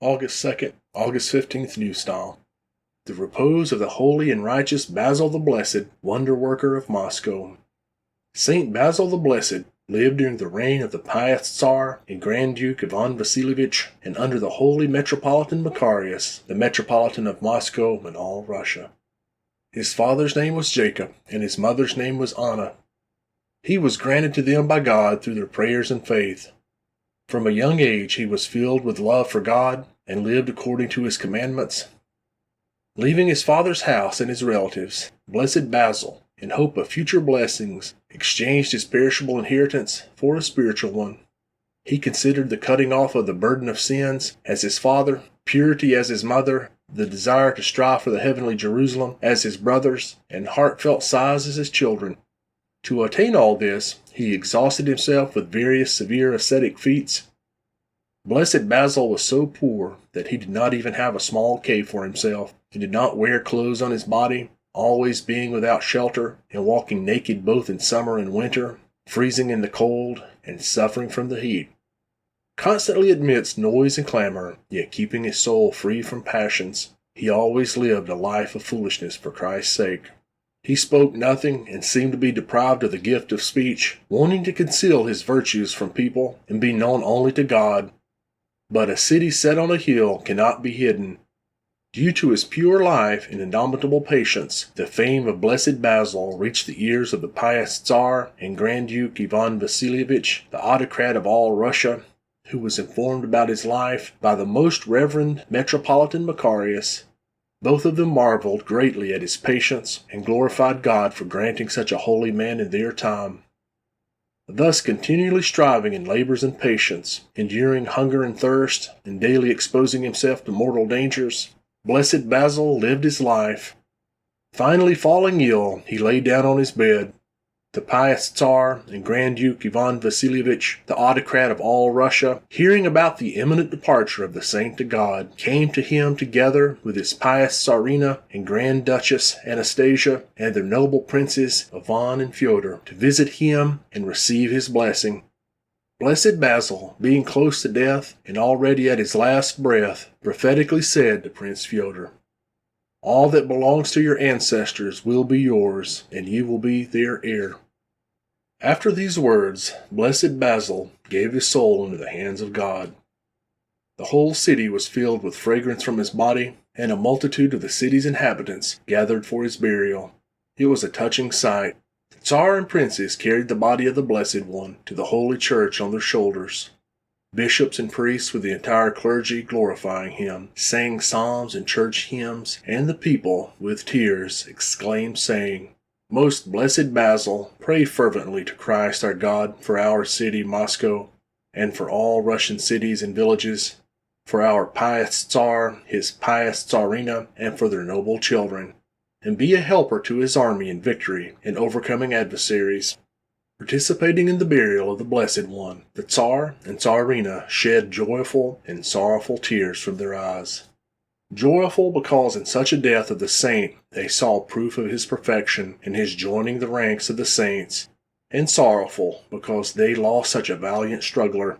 August 2nd, August 15th, New Style. The repose of the holy and righteous Basil the Blessed, Wonderworker of Moscow. Saint Basil the Blessed lived during the reign of the pious Tsar and Grand Duke Ivan Vasilievich, and under the holy Metropolitan Macarius, the Metropolitan of Moscow and all Russia. His father's name was Jacob, and his mother's name was Anna. He was granted to them by God through their prayers and faith. From a young age he was filled with love for God and lived according to his commandments. Leaving his father's house and his relatives, Blessed Basil, in hope of future blessings, exchanged his perishable inheritance for a spiritual one. He considered the cutting off of the burden of sins as his father, purity as his mother, the desire to strive for the heavenly Jerusalem as his brothers, and heartfelt sighs as his children. To attain all this, he exhausted himself with various severe ascetic feats. Blessed Basil was so poor that he did not even have a small cave for himself. He did not wear clothes on his body, always being without shelter and walking naked both in summer and winter, freezing in the cold and suffering from the heat. Constantly amidst noise and clamor, yet keeping his soul free from passions, he always lived a life of foolishness for Christ's sake. He spoke nothing and seemed to be deprived of the gift of speech, wanting to conceal his virtues from people and be known only to God. But a city set on a hill cannot be hidden. Due to his pure life and indomitable patience, the fame of Blessed Basil reached the ears of the pious Tsar and Grand Duke Ivan Vasilievich, the autocrat of all Russia, who was informed about his life by the most reverend Metropolitan Macarius. Both of them marveled greatly at his patience and glorified God for granting such a holy man in their time. Thus continually striving in labors and patience, enduring hunger and thirst, and daily exposing himself to mortal dangers, Blessed Basil lived his life. Finally falling ill, he lay down on his bed. The pious Tsar and Grand Duke Ivan Vasilievich, the autocrat of all Russia, hearing about the imminent departure of the saint to God, came to him together with his pious Tsarina and Grand Duchess Anastasia and their noble princes Ivan and Fyodor to visit him and receive his blessing. Blessed Basil, being close to death and already at his last breath, prophetically said to Prince Fyodor, "All that belongs to your ancestors will be yours, and you will be their heir." After these words, Blessed Basil gave his soul into the hands of God. The whole city was filled with fragrance from his body, and a multitude of the city's inhabitants gathered for his burial. It was a touching sight. The Tsar and princes carried the body of the Blessed One to the holy church on their shoulders. Bishops and priests with the entire clergy glorifying him, sang psalms and church hymns, and the people, with tears, exclaimed, saying, "Most blessed Basil, pray fervently to Christ our God for our city Moscow, and for all Russian cities and villages, for our pious Tsar, his pious Tsarina, and for their noble children, and be a helper to his army in victory in overcoming adversaries." Participating in the burial of the Blessed One, the Tsar and Tsarina shed joyful and sorrowful tears from their eyes. Joyful because in such a death of the saint they saw proof of his perfection and his joining the ranks of the saints, and sorrowful because they lost such a valiant struggler.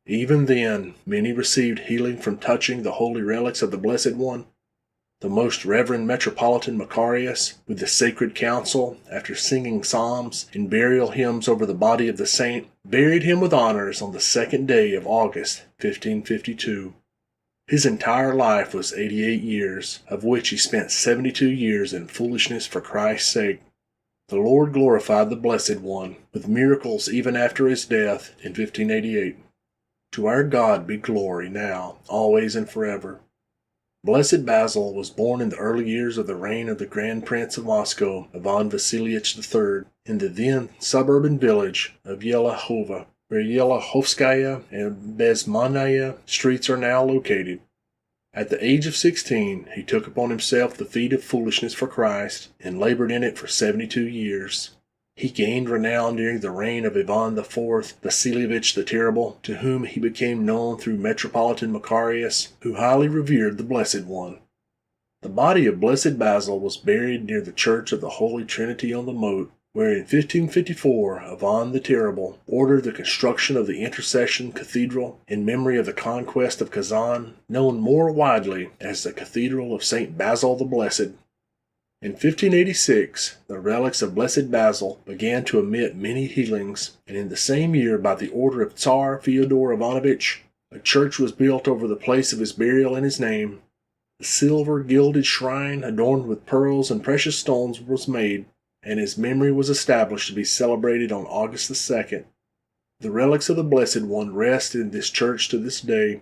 Even then, many received healing from touching the holy relics of the Blessed One. The most reverend Metropolitan Macarius, with the sacred council, after singing psalms and burial hymns over the body of the saint, buried him with honors on the 2nd day of August, 1552. His entire life was 88 years, of which he spent 72 years in foolishness for Christ's sake. The Lord glorified the Blessed One, with miracles even after his death in 1588. To our God be glory now, always and forever. Blessed Basil was born in the early years of the reign of the Grand Prince of Moscow, Ivan Vasilievich III, in the then suburban village of Yelahova, where Yelahovskaya and Bezmanaya streets are now located. At the age of 16, he took upon himself the feat of foolishness for Christ and labored in it for 72 years. He gained renown during the reign of Ivan IV Vasilievich the Terrible, to whom he became known through Metropolitan Macarius, who highly revered the Blessed One. The body of Blessed Basil was buried near the Church of the Holy Trinity on the Moat. where in 1554 Ivan the Terrible ordered the construction of the Intercession Cathedral in memory of the conquest of Kazan, known more widely as the Cathedral of St. Basil the Blessed. In 1586, the relics of Blessed Basil began to emit many healings, and in the same year, by the order of Tsar Fyodor Ivanovich, a church was built over the place of his burial in his name. A silver gilded shrine adorned with pearls and precious stones was made, and his memory was established to be celebrated on August the 2nd. The relics of the Blessed One rest in this church to this day,